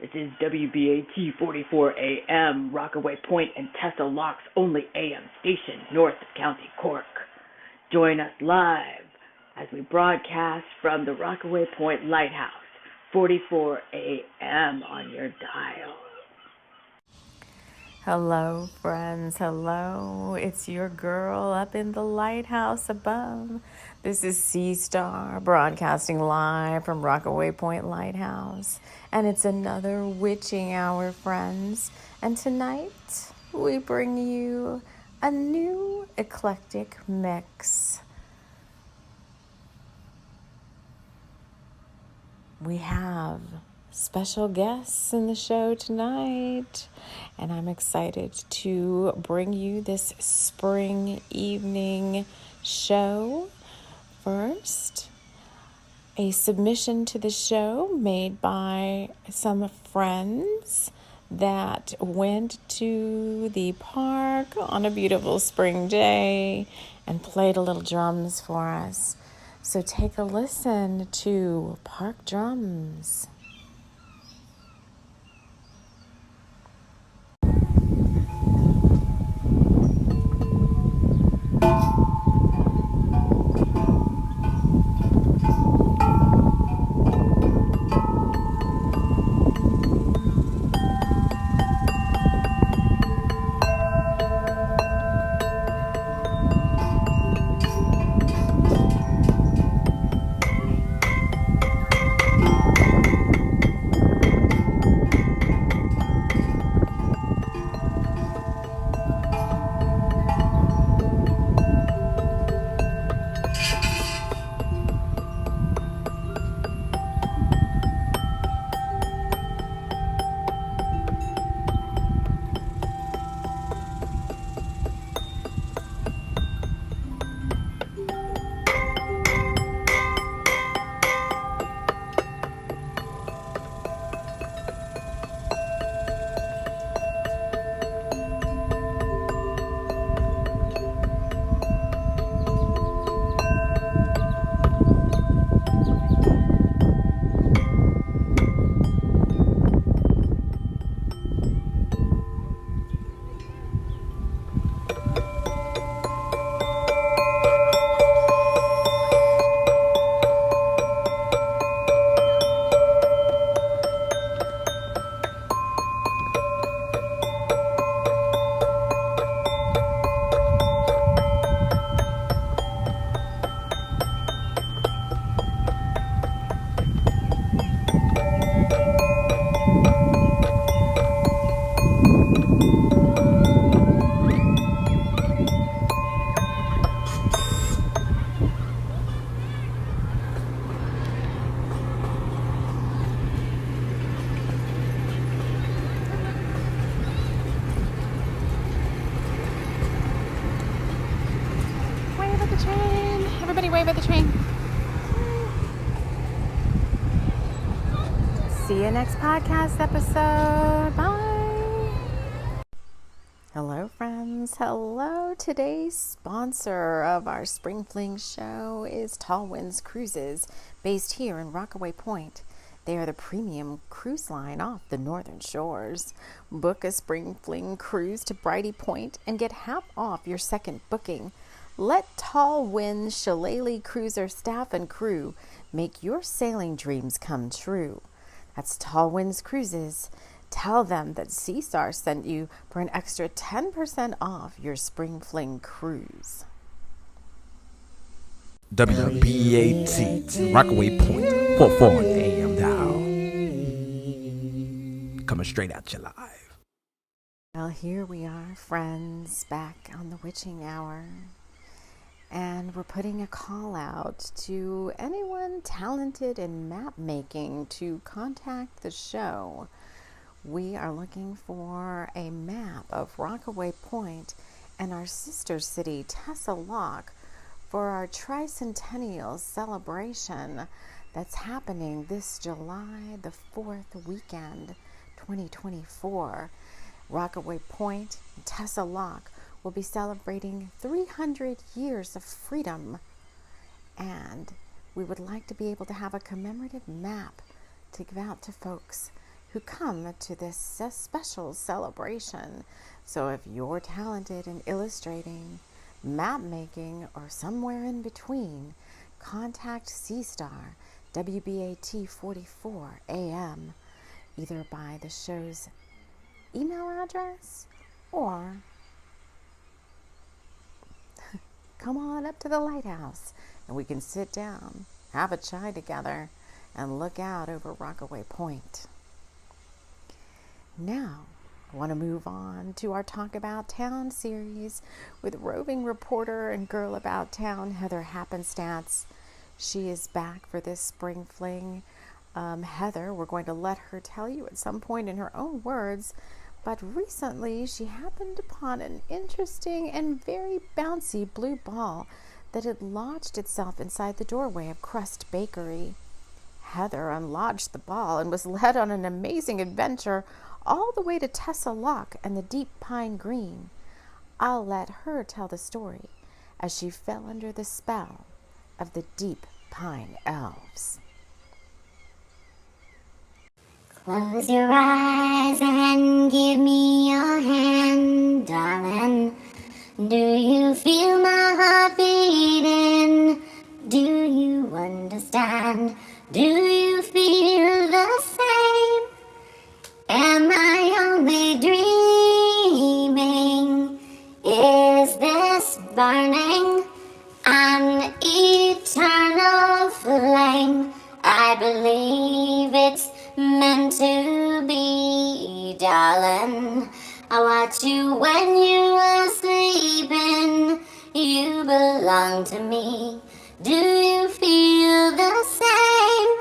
This is WBAT 44 AM, Rockaway Point and Tessa Lock's only AM station north of County Cork. Join us live as we broadcast from the Rockaway Point Lighthouse, 44 AM on your dial. Hello, friends. Hello. It's your girl up in the lighthouse above. This is SeaStar broadcasting live from Rockaway Point Lighthouse. And it's another witching hour, friends. And tonight we bring you a new eclectic mix. We have special guests in the show tonight, and I'm excited to bring you this spring evening show. First, a submission to the show made by some friends that went to the park on a beautiful spring day and played a little drums for us. So take a listen to Park Drums. Wave at the train. See you next podcast episode. Bye. Hello, friends. Hello. Today's sponsor of our Spring Fling show is Tall Winds Cruises, based here in Rockaway Point. They are the premium cruise line off the northern shores. Book a Spring Fling cruise to Brighty Point and get half off your second booking. Let Tall Winds Shillelagh Cruiser staff and crew make your sailing dreams come true. That's Tall Winds Cruises. Tell them that SeaStar sent you for an extra 10% off your Spring Fling cruise. WBAT, Rockaway Point, 44 AM dial. Coming straight at you live. Well, here we are, friends, back on the witching hour. And we're putting a call out to anyone talented in map making to contact the show. We are looking for a map of Rockaway Point and our sister city, Tessa Lock, for our tricentennial celebration that's happening this July the 4th weekend, 2024. Rockaway Point and Tessa Lock will be celebrating 300 years of freedom, and we would like to be able to have a commemorative map to give out to folks who come to this special celebration. So if you're talented in illustrating, map making, or somewhere in between, contact SeaStar WBAT 44 AM either by the show's email address or come on up to the lighthouse and we can sit down, have a chai together, and look out over Rockaway Point. Now, I want to move on to our Talk About Town series with roving reporter and girl about town, Heather Happenstance. She is back for this Spring Fling. Heather, we're going to let her tell you at some point in her own words, but recently she happened upon an interesting and very bouncy blue ball that had lodged itself inside the doorway of Crust Bakery. Heather unlodged the ball and was led on an amazing adventure all the way to Tessa Lock and the deep pine green. I'll let her tell the story as she fell under the spell of the deep pine elves. Close your eyes and give me your hand, darling. Do you feel my heart beating? Do you understand? Do you feel the same? Am I only dreaming? Is this burning an eternal flame? I believe it's meant to be, darling. I watch you when you were sleeping. You belong to me. Do you feel the same?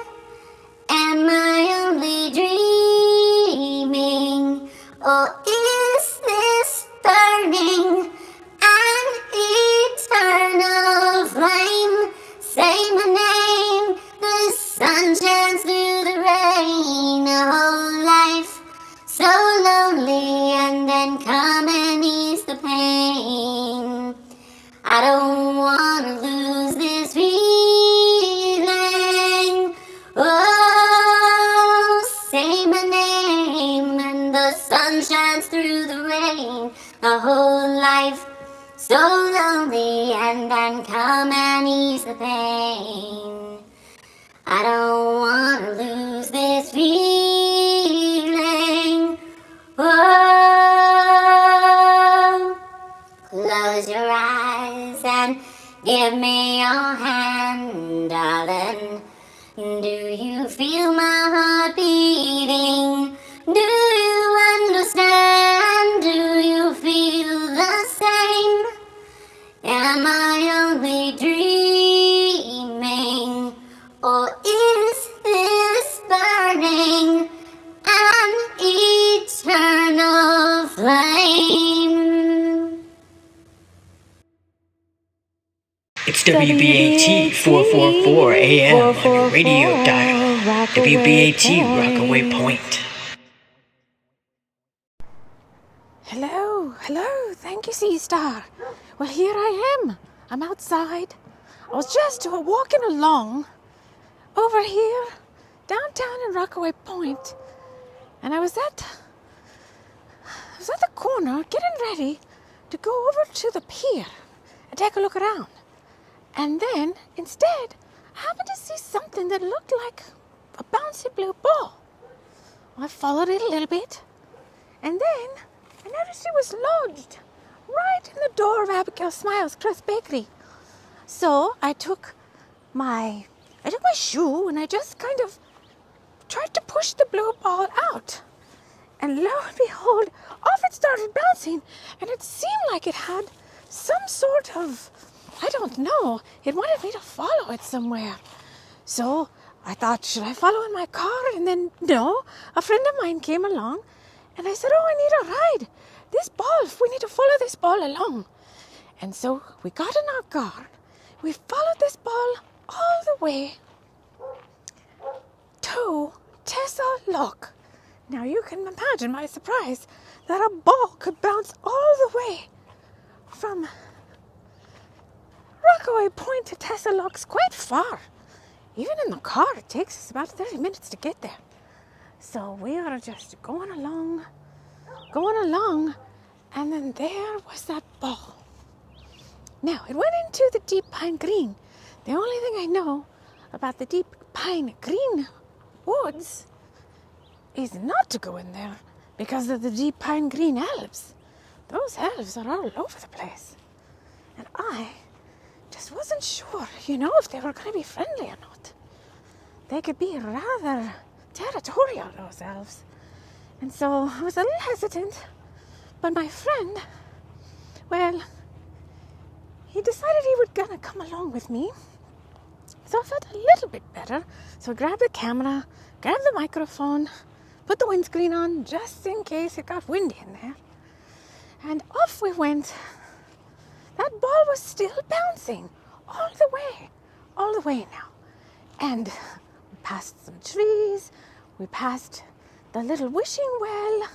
Am I only dreaming? Or is this burning an eternal flame? Say my name. The sun shines through the rain. A whole life so lonely, and then come and ease the pain. I don't want to lose this feeling. Oh, say my name, and the sun shines through the rain. A whole life so lonely, and then come and ease the pain. I don't want to lose this feeling. Oh, close your eyes and give me your hand, darling. Do you feel my heart beating? Do you understand? Do you feel the same? Am I only dreaming? Or is this burning an eternal flame? It's WBAT 444 AM on your radio dial. WBAT Rockaway Point. Hello, thank you, SeaStar. Well, here I am. I'm outside. I was just walking along over here, downtown in Rockaway Point, and I was at the corner getting ready to go over to the pier and take a look around. And then, instead, I happened to see something that looked like a bouncy blue ball. I followed it a little bit, and then I noticed it was lodged right in the door of Abigail Smiles' Crust Bakery. So I took my shoe and I just kind of tried to push the blue ball out. And lo and behold, off it started bouncing, and it seemed like it had some sort of, I don't know, it wanted me to follow it somewhere. So I thought, should I follow in my car? And then, no, a friend of mine came along, and I said, oh, I need a ride. This ball, we need to follow this ball along. And so we got in our car. We followed this ball all the way to Tessa Lock. Now you can imagine my surprise that a ball could bounce all the way from Rockaway Point to Tessa Lock's quite far. Even in the car, it takes us about 30 minutes to get there. So we are just going along, and then there was that ball. Now, it went into the deep pine green. The only thing I know about the deep pine green woods is not to go in there because of the deep pine green elves. Those elves are all over the place. And I just wasn't sure, if they were going to be friendly or not. They could be rather territorial, those elves. And so I was a little hesitant. But my friend, well, he decided he was gonna come along with me. So I felt a little bit better. So I grabbed the camera, grabbed the microphone, put the windscreen on just in case it got windy in there. And off we went. That ball was still bouncing all the way now. And we passed some trees, we passed the little wishing well,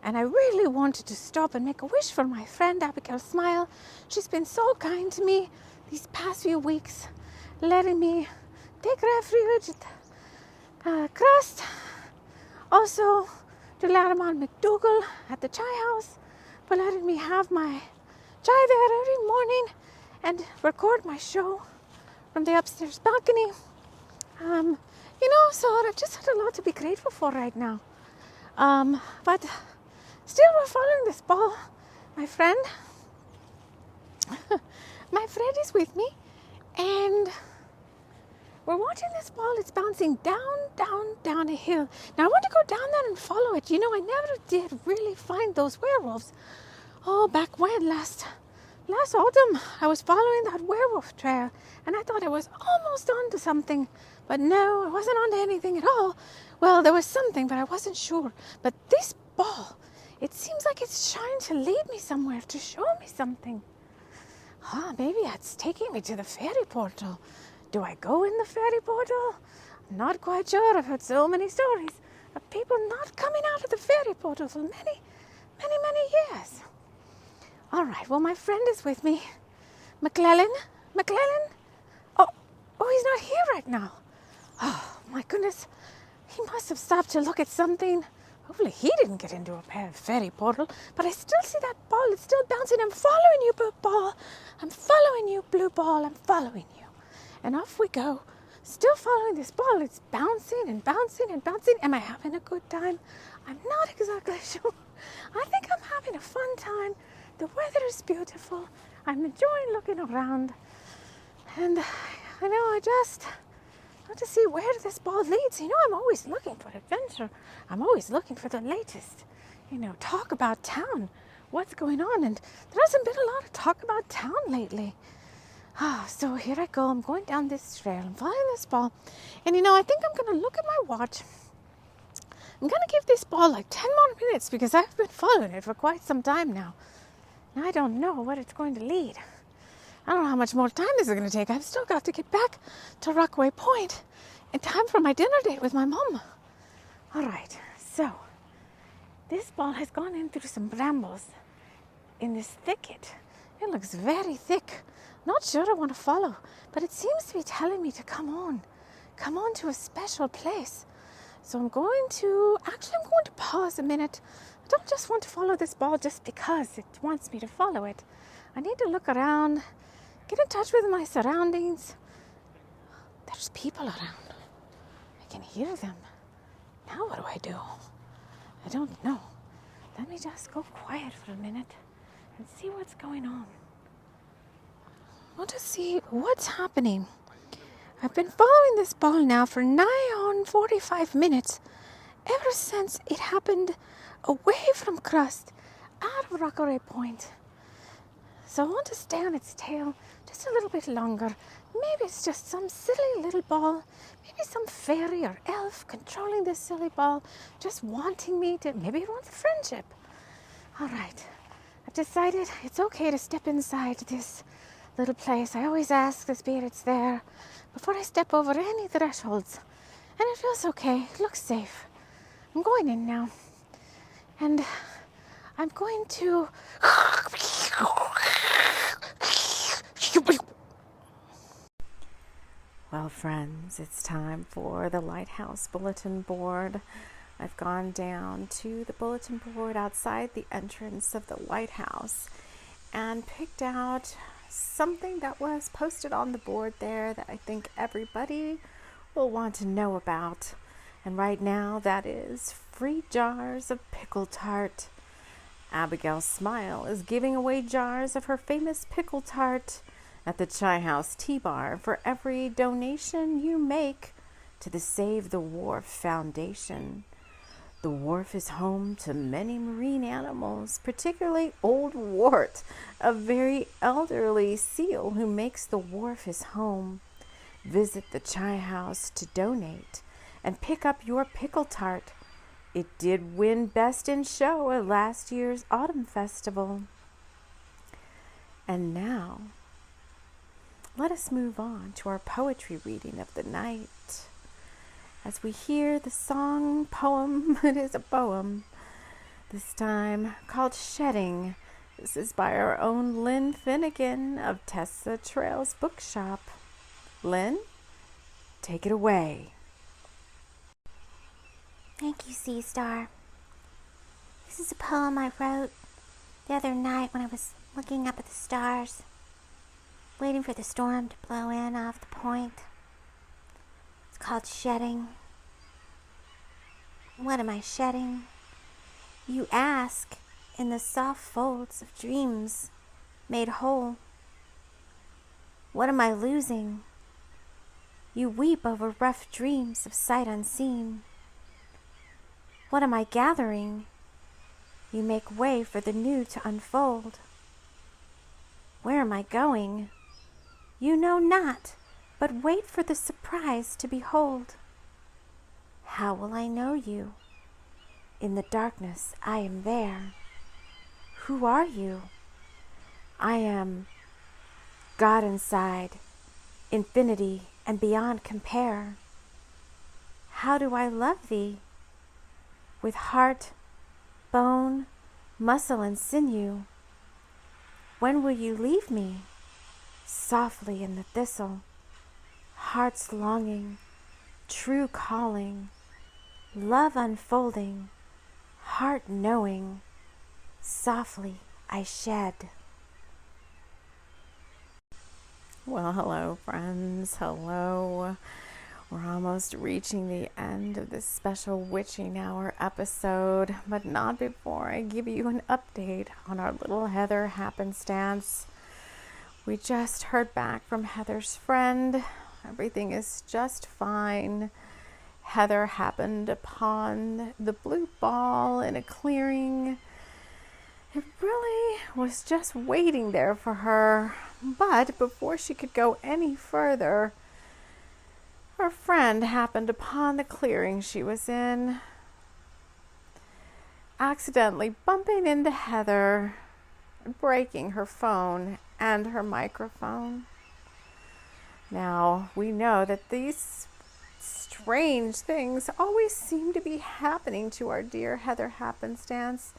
and I really wanted to stop and make a wish for my friend Abigail Smile. She's been so kind to me these past few weeks, letting me take refuge at Crust. Also to Larimer McDougall at the Chai House for letting me have my chai there every morning and record my show from the upstairs balcony. So I just had a lot to be grateful for right now. But still we're following this ball. My friend is with me, and we're watching this ball. It's bouncing down a hill. Now I want to go down there and follow it. I never did really find those werewolves. Oh, back when, last autumn, I was following that werewolf trail, and I thought I was almost onto something. But no, I wasn't onto anything at all. Well, there was something, but I wasn't sure. But this ball, it seems like it's trying to lead me somewhere, to show me something. Maybe it's taking me to the fairy portal. Do I go in the fairy portal? I'm not quite sure. I've heard so many stories of people not coming out of the fairy portal for many, many years. All right, well, my friend is with me. McClellan? Oh, he's not here right now. Oh, my goodness. He must have stopped to look at something. Hopefully he didn't get into a fairy portal. But I still see that ball. It's still bouncing. I'm following you, blue ball. I'm following you, blue ball. I'm following you. And off we go. Still following this ball. It's bouncing and bouncing and bouncing. Am I having a good time? I'm not exactly sure. I think I'm having a fun time. The weather is beautiful. I'm enjoying looking around. And I just want to see where this ball leads. I'm always looking for adventure. I'm always looking for the latest, talk about town. What's going on? And there hasn't been a lot of talk about town lately. So here I go. I'm going down this trail. I'm following this ball. And I think I'm going to look at my watch. I'm going to give this ball like 10 more minutes because I've been following it for quite some time now. And I don't know what it's going to lead. I don't know how much more time this is going to take. I've still got to get back to Rockaway Point in time for my dinner date with my mom. All right, so this ball has gone in through some brambles in this thicket. It looks very thick. Not sure I want to follow, but it seems to be telling me to come on to a special place. So I'm going to pause a minute. I don't just want to follow this ball just because it wants me to follow it. I need to look around, get in touch with my surroundings. There's people around. I can hear them. Now what do I do? I don't know. Let me just go quiet for a minute and see what's going on. I want to see what's happening. I've been following this ball now for nigh on 45 minutes, ever since it happened away from Crust, out of Rockaway Point. So I want to stay on its tail just a little bit longer. Maybe it's just some silly little ball, maybe some fairy or elf controlling this silly ball, just wanting me to, maybe it wants a friendship. All right, I've decided it's okay to step inside this little place. I always ask the spirits there before I step over any thresholds. And it feels okay, it looks safe. I'm going in now. And I'm going to... Well, friends, it's time for the Lighthouse Bulletin Board. I've gone down to the bulletin board outside the entrance of the White House and picked out something that was posted on the board there that I think everybody will want to know about. And right now, that is free jars of pickle tart. Abigail Smile is giving away jars of her famous pickle tart at the Chai House Tea Bar for every donation you make to the Save the Wharf Foundation. The wharf is home to many marine animals, particularly Old Wart, a very elderly seal who makes the wharf his home. Visit the Chai House to donate and pick up your pickle tart. It did win Best in Show at last year's Autumn Festival. And now, let us move on to our poetry reading of the night. As we hear the poem, it is a poem, this time called Shedding. This is by our own Lynn Finnegan of Tessa Trails Bookshop. Lynn, take it away. Thank you, SeaStar. This is a poem I wrote the other night when I was looking up at the stars, waiting for the storm to blow in off the point. It's called Shedding. What am I shedding? You ask in the soft folds of dreams made whole. What am I losing? You weep over rough dreams of sight unseen. What am I gathering? You make way for the new to unfold. Where am I going? You know not, but wait for the surprise to behold. How will I know you? In the darkness I am there. Who are you? I am God inside, infinity and beyond compare. How do I love thee? With heart, bone, muscle and sinew. When will you leave me? Softly in the thistle, heart's longing, true calling, love unfolding, heart knowing, softly I shed. Well, hello, friends. Hello. We're almost reaching the end of this special Witching Hour episode, but not before I give you an update on our little Heather happenstance. We just heard back from Heather's friend. Everything is just fine. Heather happened upon the blue ball in a clearing. It really was just waiting there for her. But before she could go any further, her friend happened upon the clearing she was in, accidentally bumping into Heather, breaking her phone and her microphone. Now, we know that these strange things always seem to be happening to our dear Heather happenstance,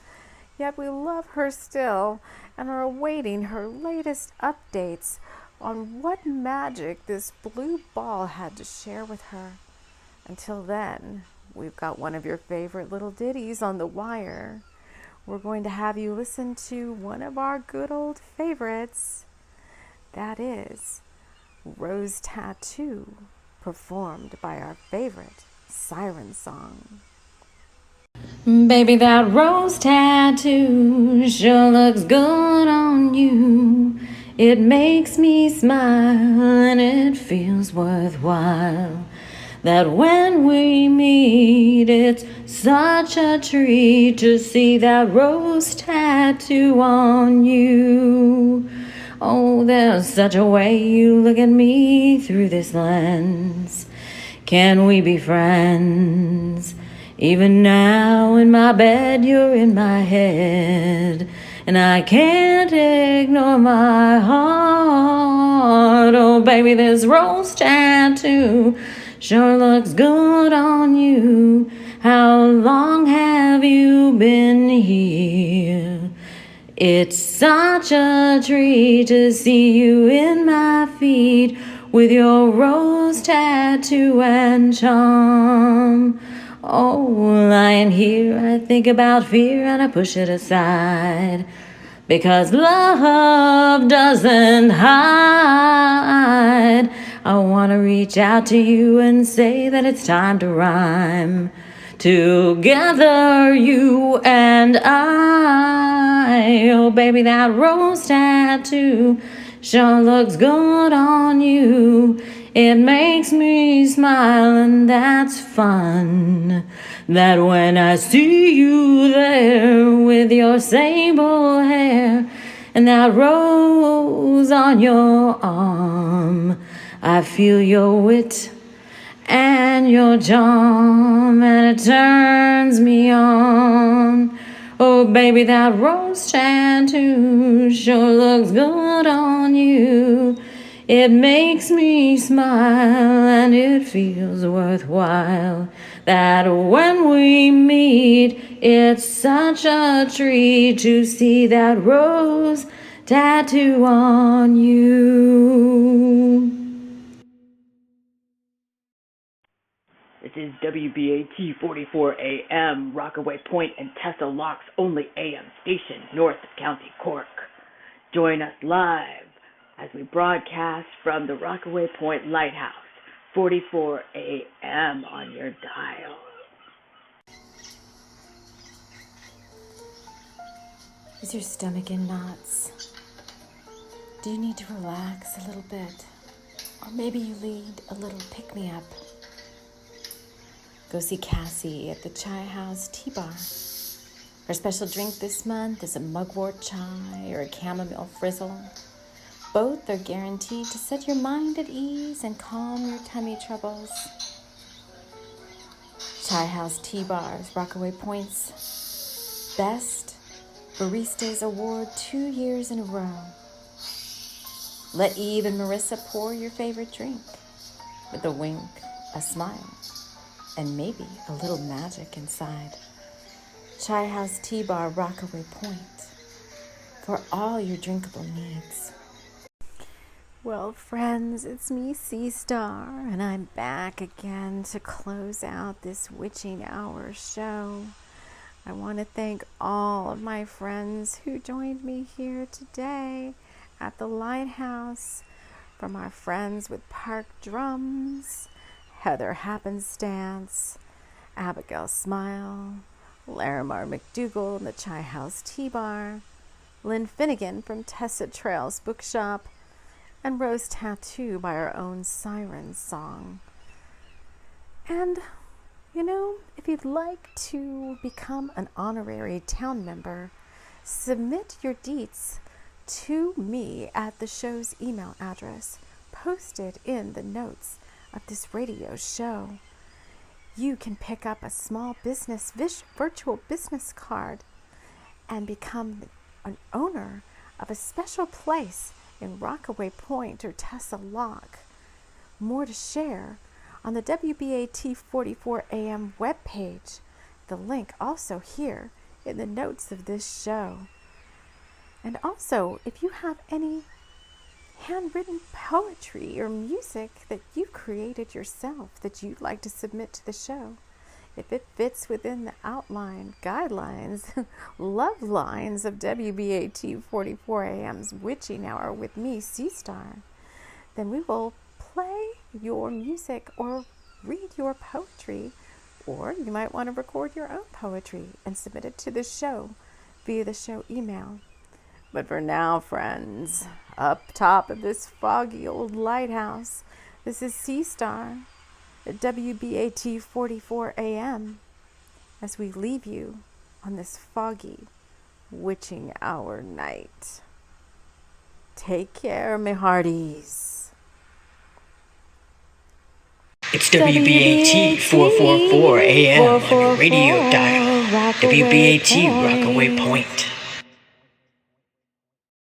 yet we love her still and are awaiting her latest updates on what magic this blue ball had to share with her. Until then, we've got one of your favorite little ditties on the wire. We're going to have you listen to one of our good old favorites. That is Rose Tattoo, performed by our favorite siren song. Baby, that rose tattoo sure looks good on you. It makes me smile and it feels worthwhile. That when we meet, it's such a treat to see that rose tattoo on you. Oh, there's such a way you look at me through this lens. Can we be friends? Even now in my bed, you're in my head, and I can't ignore my heart. Oh, baby, this rose tattoo sure looks good on you. How long have you been here? It's such a treat to see you in my feet with your rose tattoo and charm. Oh, lying here, I think about fear and I push it aside. Because love doesn't hide. I want to reach out to you and say that it's time to rhyme. Together, you and I. Oh, baby, that rose tattoo sure looks good on you. It makes me smile, and that's fun. That when I see you there with your sable hair and that rose on your arm, I feel your wit and your charm, and it turns me on. Oh, baby, that rose tattoo sure looks good on you. It makes me smile, and it feels worthwhile. That when we meet, it's such a treat to see that rose tattoo on you. This is WBAT 44 AM, Rockaway Point and Tessa Lock's only AM station north of County Cork. Join us live as we broadcast from the Rockaway Point Lighthouse, 44 AM on your dial. Is your stomach in knots? Do you need to relax a little bit? Or maybe you need a little pick-me-up? Go see Cassie at the Chai House Tea Bar. Her special drink this month is a mugwort chai or a chamomile frizzle. Both are guaranteed to set your mind at ease and calm your tummy troubles. Chai House Tea Bars, Rockaway Point's Best Baristas Award 2 years in a row. Let Eve and Marissa pour your favorite drink with a wink, a smile, and maybe a little magic inside. Chai House Tea Bar, Rockaway Point, for all your drinkable needs. Well, friends, it's me, SeaStar, and I'm back again to close out this witching hour show. I want to thank all of my friends who joined me here today at the Lighthouse, from our friends with Park Drums, Heather Happenstance, Abigail Smile, Larimar McDougall in the Chai House Tea Bar, Lynn Finnegan from Tessa Trails Bookshop, and Rose Tattoo by our own Siren Song. And, if you'd like to become an honorary town member, submit your deets to me at the show's email address posted in the notes of this radio show. You can pick up a small business virtual business card and become an owner of a special place in Rockaway Point or Tessa Lock. More to share on the WBAT 44 AM webpage. The link also here in the notes of this show. And also, if you have any handwritten poetry or music that you created yourself that you'd like to submit to the show, if it fits within the outline, guidelines, love lines of WBAT 44 AM's Witching Hour with me, SeaStar, then we will play your music or read your poetry, or you might want to record your own poetry and submit it to the show via the show email. But for now, friends, up top of this foggy old lighthouse, this is SeaStar at WBAT 44 AM as we leave you on this foggy witching hour night. Take care, me hearties. It's WBAT 444 AM on your radio dial. WBAT Rockaway Point.